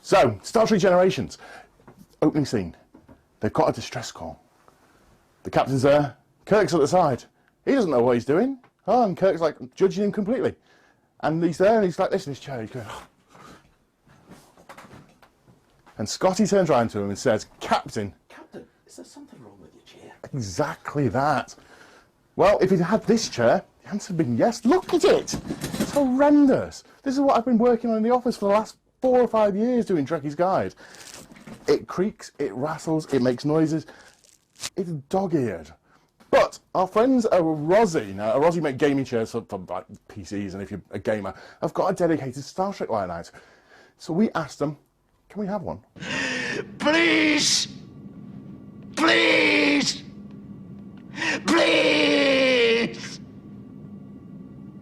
So, Star Trek Generations. Opening scene. They've got a distress call. The captain's there. Kirk's at the side. He doesn't know what he's doing. Oh, and Kirk's like judging him completely. And he's there and he's like this in his chair. He's going, oh. And Scotty turns around to him and says, Captain. Captain, is there something wrong with your chair? Exactly that. Well, if he'd had this chair, the answer would have been yes. Look at it. It's horrendous. This is what I've been working on in the office for the last 4 or 5 years doing Trekkie's Guide. It creaks, it rattles, it makes noises. It's dog-eared. But our friends at Arozzi, now Arozzi make gaming chairs for like PCs, and if you're a gamer, have got a dedicated Star Trek line out. So we asked them, can we have one? Please! Please! Please!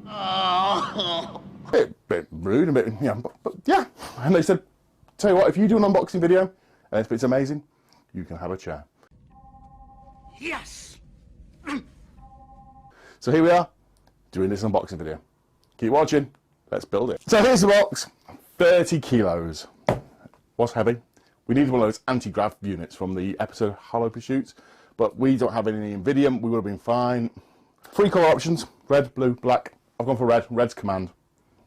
Oh. Bit rude, a bit, yeah, but yeah. And they said, tell you what, if you do an unboxing video, and if it's amazing, you can have a chair. Yes! So here we are, doing this unboxing video. Keep watching, let's build it. So here's the box, 30 kilos. Was heavy. We needed one of those anti-grav units from the episode Hollow Pursuits, but we don't have any in Vidium, we would have been fine. 3 colour options, red, blue, black. I've gone for red, red's command,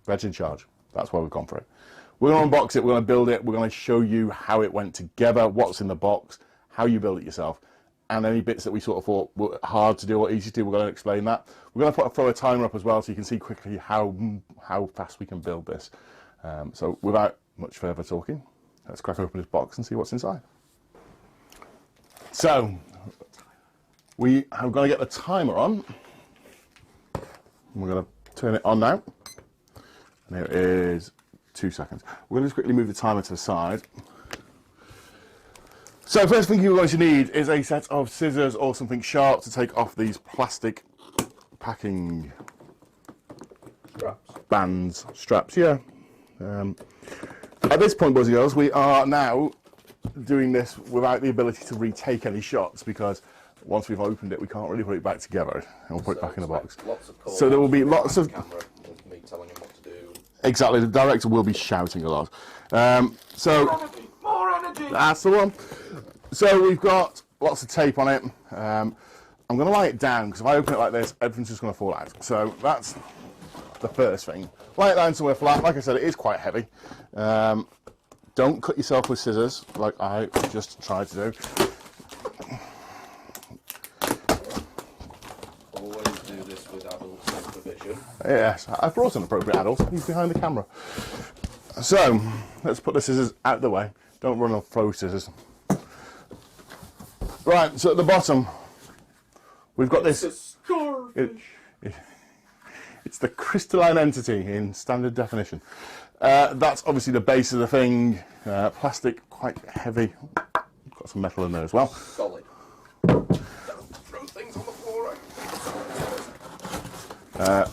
red's in charge. That's why we've gone for it. We're going to unbox it, we're going to build it, we're going to show you how it went together, what's in the box, how you build it yourself. And any bits that we sort of thought were hard to do or easy to do, we're going to explain that. We're going to throw a timer up as well so you can see quickly how fast we can build this. So without much further talking, let's crack open this box and see what's inside. So, we are going to get the timer on. We're going to turn it on now. And here it is, 2 seconds. We're going to just quickly move the timer to the side. So first thing you're going to need is a set of scissors or something sharp to take off these plastic packing straps, yeah. At this point, boys and girls, we are now doing this without the ability to retake any shots because once we've opened it, we can't really put it back together and we'll put it back in the box. So there will be lots of... me telling him what to do. Exactly, the director will be shouting a lot. More energy! That's the one. So we've got lots of tape on it. I'm going to lie it down because if I open it like this, everything's just going to fall out. So that's the first thing. Lie it down somewhere flat. Like I said, it is quite heavy. Don't cut yourself with scissors like I just tried to do. Always do this with adult supervision. Yes, I've brought an appropriate adult. He's behind the camera. So let's put the scissors out the way. Don't run off throw scissors. Right, so at the bottom, we've got this. It's the crystalline entity in standard definition. That's obviously the base of the thing. Plastic, quite heavy. Got some metal in there as well. Solid. Don't throw things on the floor.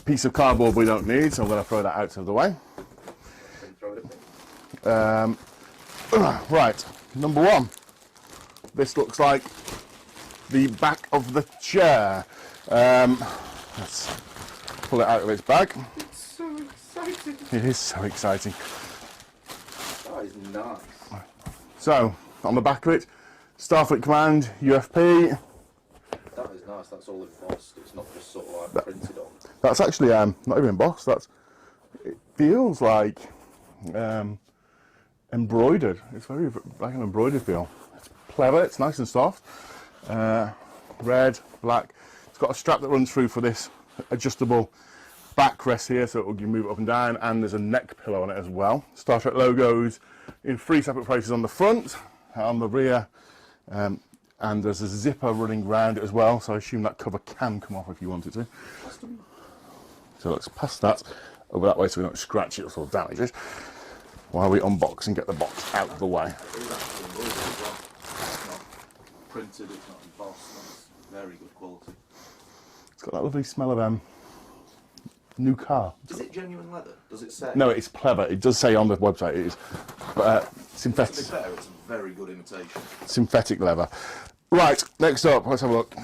Piece of cardboard we don't need, so I'm going to throw that out of the way. Right, number one. This looks like the back of the chair. Let's pull it out of its bag. It's so exciting. It is so exciting. That is nice. So, on the back of it, Starfleet Command, UFP. That is nice, that's all embossed. It's not just sort of like printed on. That's actually not even embossed. It feels like embroidered. It's very like an embroidered feel. It's clever, it's nice and soft. Red, black. It's got a strap that runs through for this adjustable backrest here, so you move it up and down, and there's a neck pillow on it as well. Star Trek logos in 3 separate places on the front, on the rear, and there's a zipper running around it as well, so I assume that cover can come off if you wanted to. So let's pass that over that way so we don't scratch it or damage it while we unbox and get the box out of the way. Printed, it's not embossed, that's very good quality. It's got that lovely smell of new car. Is it genuine leather? Does it say? No, it's pleather. It does say on the website it is. But, synthetic. To be fair, it's a very good imitation. Synthetic leather. Right, next up, let's have a look.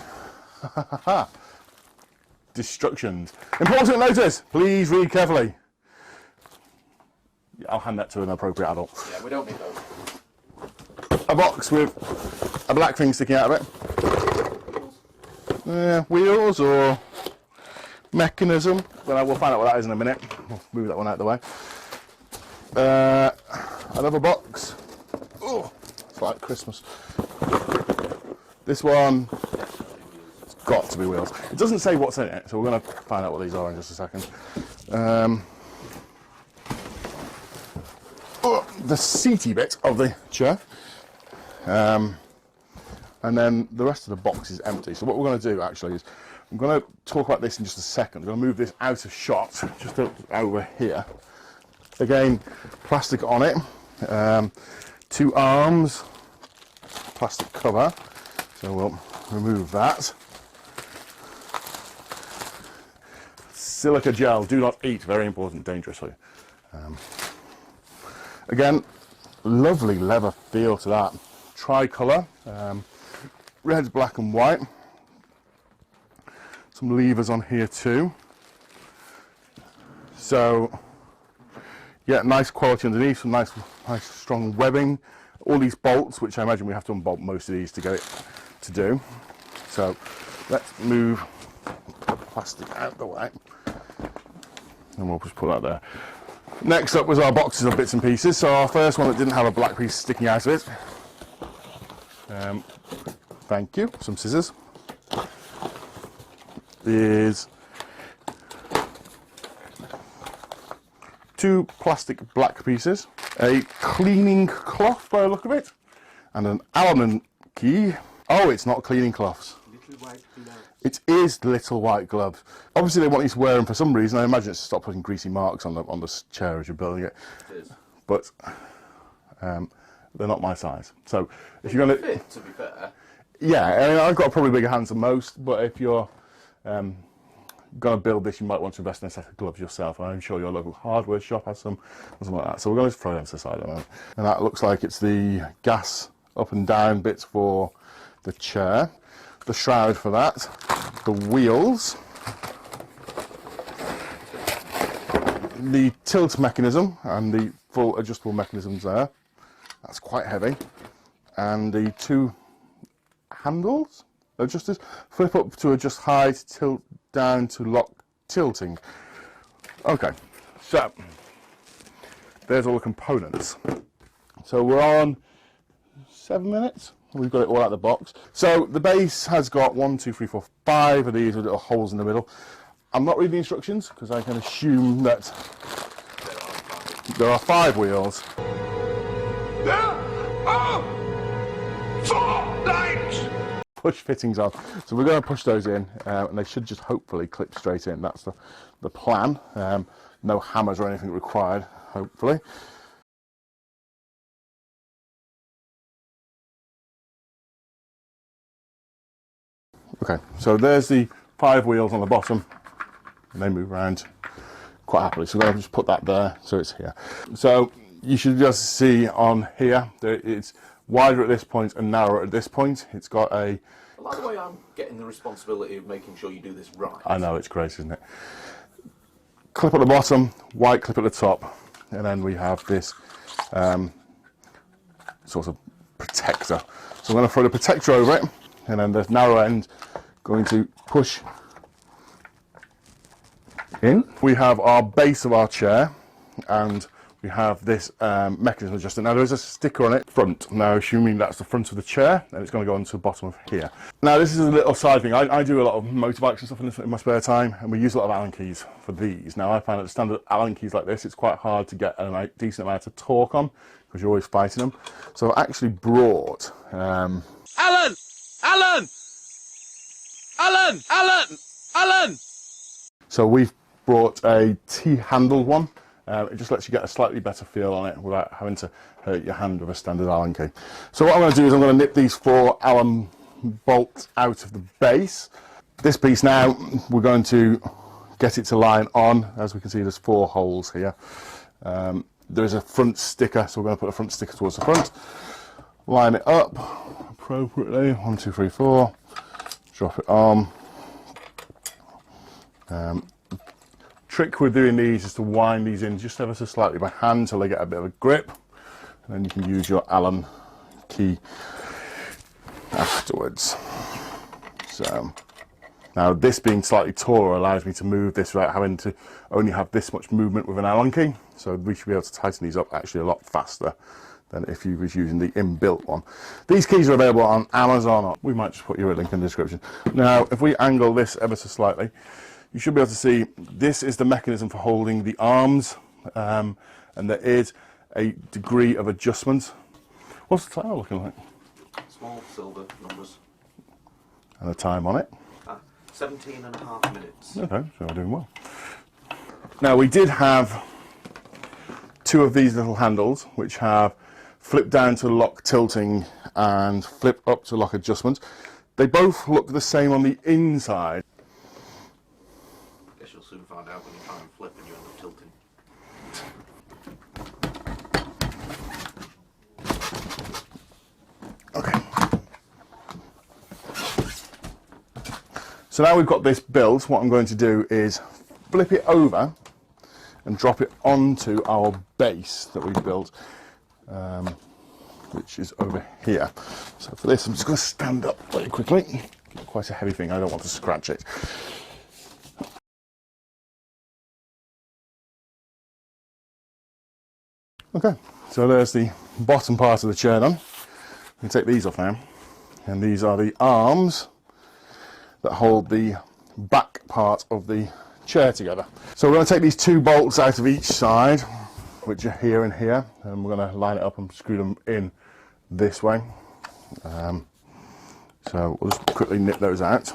Destructions. Important notice, please read carefully. I'll hand that to an appropriate adult. Yeah, we don't need those. A box with a black thing sticking out of it. Wheels or mechanism. Well, we'll find out what that is in a minute. We'll move that one out of the way. Another box. Oh, it's like Christmas. This one, it's got to be wheels. It doesn't say what's in it, so we're going to find out what these are in just a second. The seaty bit of the chair. And then the rest of the box is empty. So what we're going to do actually is, I'm going to talk about this in just a second. I'm going to move this out of shot, just over here. Again, plastic on it. 2 arms, plastic cover. So we'll remove that. Silica gel, do not eat, very important, dangerously. Again, lovely leather feel to that. Tricolour, red, black and white. Some levers on here too. So, yeah, nice quality underneath, some nice strong webbing. All these bolts, which I imagine we have to unbolt most of these to get it to do. So, let's move the plastic out of the way. And we'll just put that there. Next up was our boxes of bits and pieces. So our first one that didn't have a black piece sticking out of it. Thank you. Some scissors. Is 2 plastic black pieces, a cleaning cloth by the look of it, and an Allen key. Oh, it's not cleaning cloths. Little white glove. It is little white gloves. Obviously, they want you to wear them for some reason. I imagine it's to stop putting greasy marks on the chair as you're building it. It is. But they're not my size. So if you're going to be fair. yeah, I mean, I've got probably bigger hands than most. But if you're going to build this, you might want to invest in a set of gloves yourself. And I'm sure your local hardware shop has some, something like that. So we're going to throw them to the side at the moment. And that looks like it's the gas up and down bits for the chair. The shroud for that, the wheels, the tilt mechanism and the full adjustable mechanisms there. That's quite heavy. And the 2 handles, adjusters, flip up to adjust height, tilt down to lock tilting. Okay, so there's all the components. So we're on 7 minutes. We've got it all out of the box. So the base has got 1, 2, 3, 4, 5 of these with little holes in the middle. I'm not reading the instructions because I can assume that there are 5 wheels. There are 4 lights. Push fittings on. So we're going to push those in and they should just hopefully clip straight in. That's the plan. No hammers or anything required, hopefully. Okay, so there's the 5 wheels on the bottom, and they move around quite happily. So we're going to just put that there, so it's here. So you should just see on here that it's wider at this point and narrower at this point. It's got a... I like the way I'm getting the responsibility of making sure you do this right. I know, it's great, isn't it? Clip at the bottom, white clip at the top, and then we have this sort of protector. So I'm going to throw the protector over it, and then the narrow end going to push in. We have our base of our chair, and we have this mechanism adjuster. Now there is a sticker on it front. Now assuming that's the front of the chair, and it's going to go onto the bottom of here. Now this is a little side thing. I do a lot of motorbikes and stuff in my spare time, and we use a lot of Allen keys for these. Now I find that standard Allen keys like this, it's quite hard to get a decent amount of torque on because you're always fighting them. So I actually brought Alan! Alan! Alan! Alan! Alan! So we've brought a T-handled one. It just lets you get a slightly better feel on it without having to hurt your hand with a standard Allen key. So what I'm going to do is I'm going to nip these 4 Allen bolts out of the base. This piece now, we're going to get it to line on. As we can see, there's 4 holes here. There is a front sticker, so we're going to put a front sticker towards the front. Line it up appropriately. 1, 2, 3, 4. Drop it on. trick with doing these is to wind these in just ever so slightly by hand till they get a bit of a grip, and then you can use your Allen key afterwards. So now this being slightly taller allows me to move this without having to only have this much movement with an Allen key, so we should be able to tighten these up actually a lot faster than if you was using the inbuilt one. These keys are available on Amazon, or we might just put you a link in the description. Now if we angle this ever so slightly, you should be able to see this is the mechanism for holding the arms, and there is a degree of adjustment. What's the timer looking like? Small silver numbers. And the time on it? 17.5 minutes. Okay, so we're doing well. Now we did have two of these little handles which have flip down to lock tilting and flip up to lock adjustment. They both look the same on the inside. Guess you'll soon find out when you try and flip and you end up tilting. Okay. So now we've got this built, what I'm going to do is flip it over and drop it onto our base that we've built, which is over here. So for this, I'm just going to stand up very quickly. Quite a heavy thing, I don't want to scratch it. Okay, so there's the bottom part of the chair done. We can take these off now, and these are the arms that hold the back part of the chair together. So we're going to take these two bolts out of each side, which are here and here, and we're going to line it up and screw them in this way. So we'll just quickly nip those out.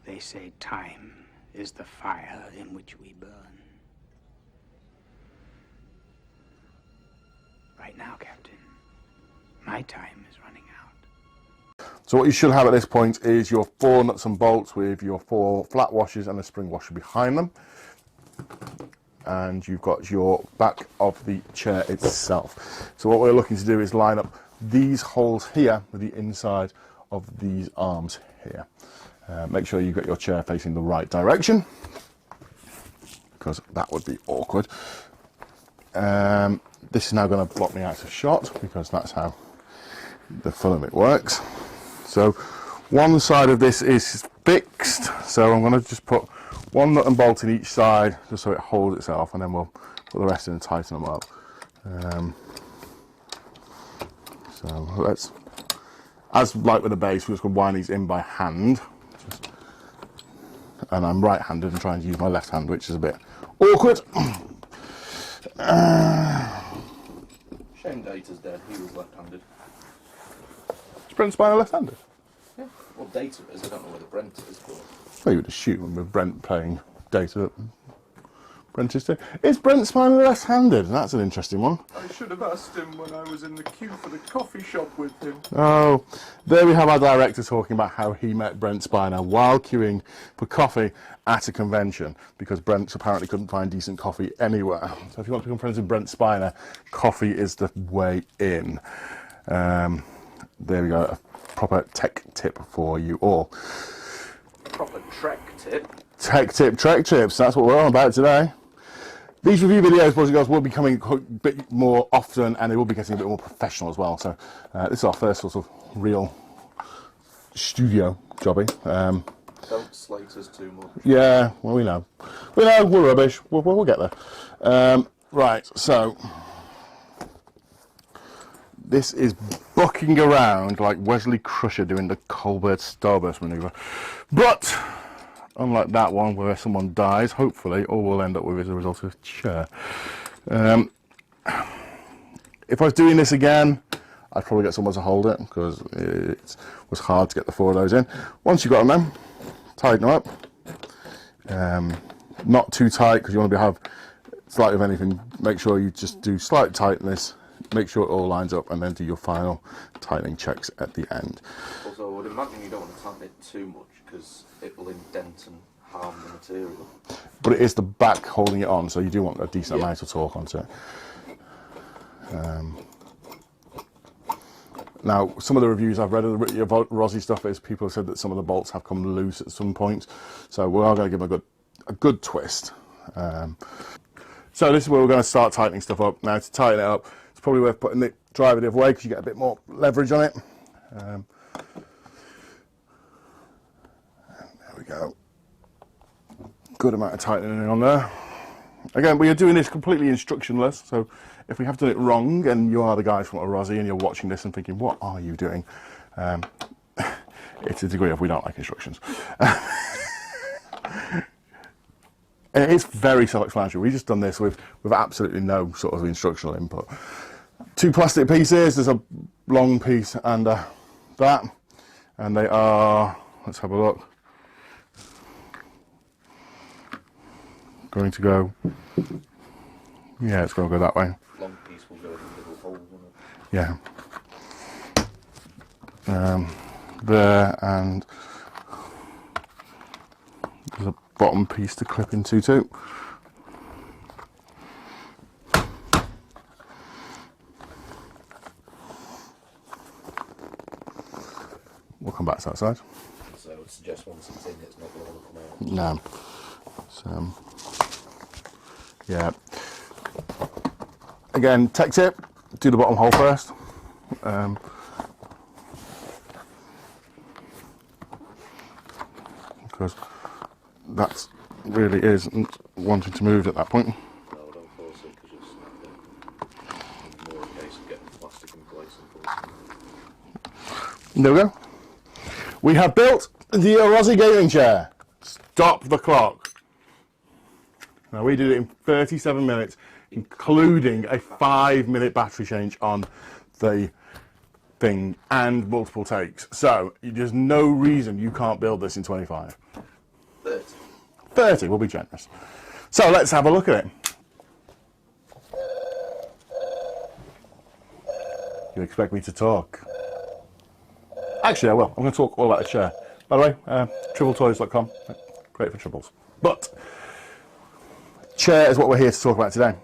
They say time is the fire in which we burn. Right now, Captain, my time is running out. So what you should have at this point is your 4 nuts and bolts with your 4 flat washers and a spring washer behind them. And you've got your back of the chair itself. So what we're looking to do is line up these holes here with the inside of these arms here. Make sure you've got your chair facing the right direction, because that would be awkward. This is now going to block me out of shot, because that's how the filament works. So one side of this is fixed, so I'm going to just put 1 nut and bolt in each side just so it holds itself, and then we'll put the rest in and tighten them up. So let's, as like with the base, we're just going to wind these in by hand. And I'm right-handed and trying to use my left hand, which is a bit awkward. Shane Data's dead, he was left-handed. Is Brent Spiner left-handed? Yeah. Well, Data is, I don't know whether Brent is, but... Well, you would assume with Brent playing Data, Brent is too. Is Brent Spiner left-handed? That's an interesting one. I should have asked him when I was in the queue for the coffee shop with him. Oh, there we have our director talking about how he met Brent Spiner while queuing for coffee at a convention, because Brent apparently couldn't find decent coffee anywhere. So if you want to become friends with Brent Spiner, coffee is the way in. There we go, a proper tech tip for you all. Proper Trek tip. Tech tip, Trek tips, that's what we're on about today. These review videos, boys and girls, will be coming a bit more often, and they will be getting a bit more professional as well. So this is our first sort of real studio jobby. Don't slate us too much. Yeah, well, we know. We know, we're rubbish. We'll get there. Right, so this is bucking around like Wesley Crusher doing the Colbert Starburst manoeuvre. But unlike that one where someone dies, hopefully all we'll end up with is a result of a chair. If I was doing this again, I'd probably get someone to hold it, because it was hard to get the 4 of those in. Once you've got them in, tighten them up. Not too tight, because you want to have slightly of anything. Make sure you just do slight tightness, make sure it all lines up, and then do your final tightening checks at the end. Also, I would imagine you don't want to tighten it too much, because it will indent and harm the material. But it is the back holding it on, so you do want a decent amount of torque onto it. Now, some of the reviews I've read of the Arozzi stuff is people have said that some of the bolts have come loose at some point. So we are going to give them a good twist. So this is where we're going to start tightening stuff up. Now, to tighten it up, it's probably worth putting the driver the other way because you get a bit more leverage on it. There we go. Good amount of tightening on there. Again, we are doing this completely instructionless, so if we have done it wrong and you are the guys from Arozzi and you're watching this and thinking, what are you doing? It's a degree of we don't like instructions. It's very self-explanatory. We've just done this with absolutely no sort of instructional input. 2 plastic pieces, there's a long piece and that, and they are, let's have a look, going to go, yeah, it's going to go that way. Long piece will go in the little hole, won't it? Yeah. There, and there's a bottom piece to clip into too. We'll come back to that side. So I would suggest once it's in, it's not going to come out. No. So, yeah. Again, tech tip, do the bottom hole first. Because that really isn't wanting to move at that point. No, don't force it because you'll snap it. It's more a case of getting the plastic in place and forcing it. There we go. We have built the Arozzi gaming chair. Stop the clock. Now we did it in 37 minutes, including a 5-minute battery change on the thing and multiple takes. So there's no reason you can't build this in 25. 30. 30, we'll be generous. So let's have a look at it. You expect me to talk? Actually, I will. I'm going to talk all about the chair. By the way, trivialtoys.com, great for tribbles. But chair is what we're here to talk about today.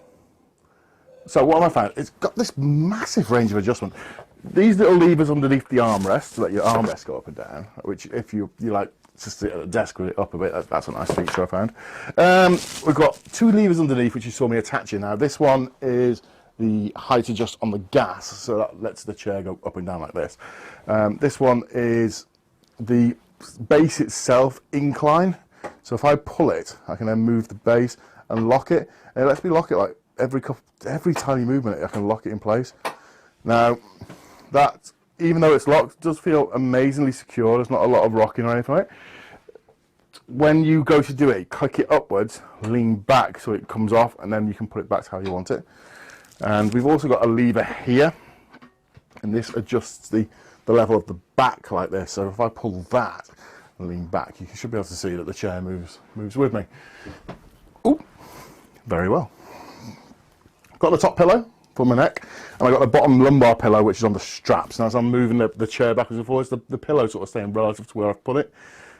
So what have I found? It's got this massive range of adjustment. These little levers underneath the armrest to let your armrest go up and down, which if you like to sit at the desk with it up a bit, that's a nice feature I found. We've got 2 levers underneath, which you saw me attaching. Now this one is the height adjust on the gas, so that lets the chair go up and down like this. This one is the base itself incline, so if I pull it, I can then move the base and lock it, and it lets me lock it like every tiny movement. I can lock it in place. Now that, even though it's locked, does feel amazingly secure. There's not a lot of rocking or anything like it. When you go to do it, click it upwards, lean back so it comes off, and then you can put it back to how you want it. And we've also got a lever here, and this adjusts the level of the back like this. So if I pull that and lean back, you should be able to see that the chair moves with me. Ooh, very well. Got the top pillow for my neck, and I got the bottom lumbar pillow, which is on the straps. And as I'm moving the chair backwards and forwards, the pillow sort of staying relative to where I've put it,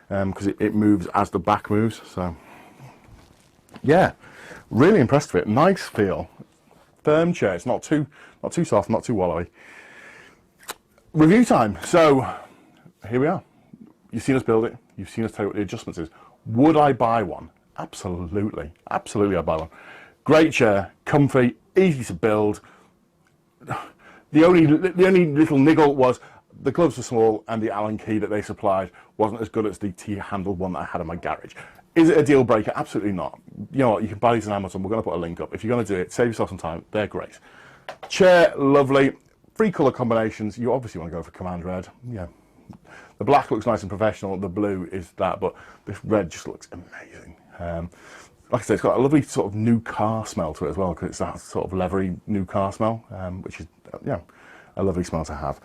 because it moves as the back moves. So yeah, really impressed with it. Nice feel. Firm chair. It's not too soft, not too wallowy. Review time. So here we are. You've seen us build it. You've seen us tell you what the adjustments is. Would I buy one? Absolutely. Absolutely I'd buy one. Great chair, comfy, easy to build. The only little niggle was the gloves were small and the Allen key that they supplied wasn't as good as the T-handled one that I had in my garage. Is it a deal breaker? Absolutely not. You know what, you can buy these on Amazon. We're going to put a link up. If you're going to do it, save yourself some time. They're great. Chair, lovely. 3 colour combinations. You obviously want to go for command red. Yeah. The black looks nice and professional. The blue is that, but this red just looks amazing. Like I said, it's got a lovely sort of new car smell to it as well, because it's that sort of leathery new car smell, which is, yeah, a lovely smell to have.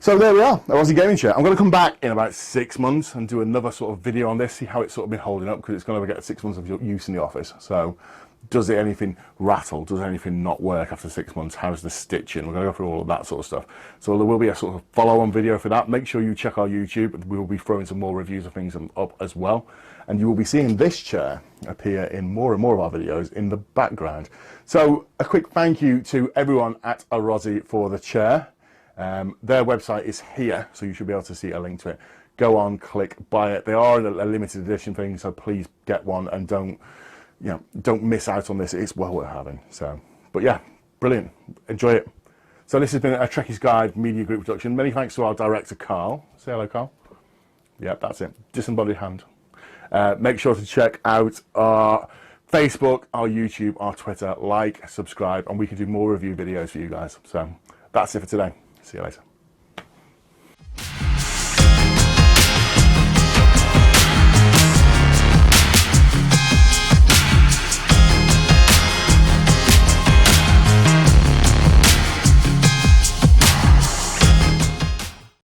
So there we are, the Arozzi gaming chair. I'm going to come back in about 6 months and do another sort of video on this, see how it's sort of been holding up, because it's going to get 6 months of use in the office. So does it anything rattle? Does anything not work after 6 months? How's the stitching? We're going to go through all of that sort of stuff. So there will be a sort of follow-on video for that. Make sure you check our YouTube. We will be throwing some more reviews of things up as well. And you will be seeing this chair appear in more and more of our videos in the background. So a quick thank you to everyone at Arozzi for the chair. Their website is here, so you should be able to see a link to it. Go on, click, buy it. They are a limited edition thing, so please get one and don't miss out on this. It's well worth having. So, but yeah, brilliant. Enjoy it. So this has been a Trekkie's Guide Media Group production. Many thanks to our director, Carl. Say hello, Carl. Yep, that's it. Disembodied hand. Make sure to check out our Facebook, our YouTube, our Twitter. Like, subscribe, and we can do more review videos for you guys. So that's it for today. See you later.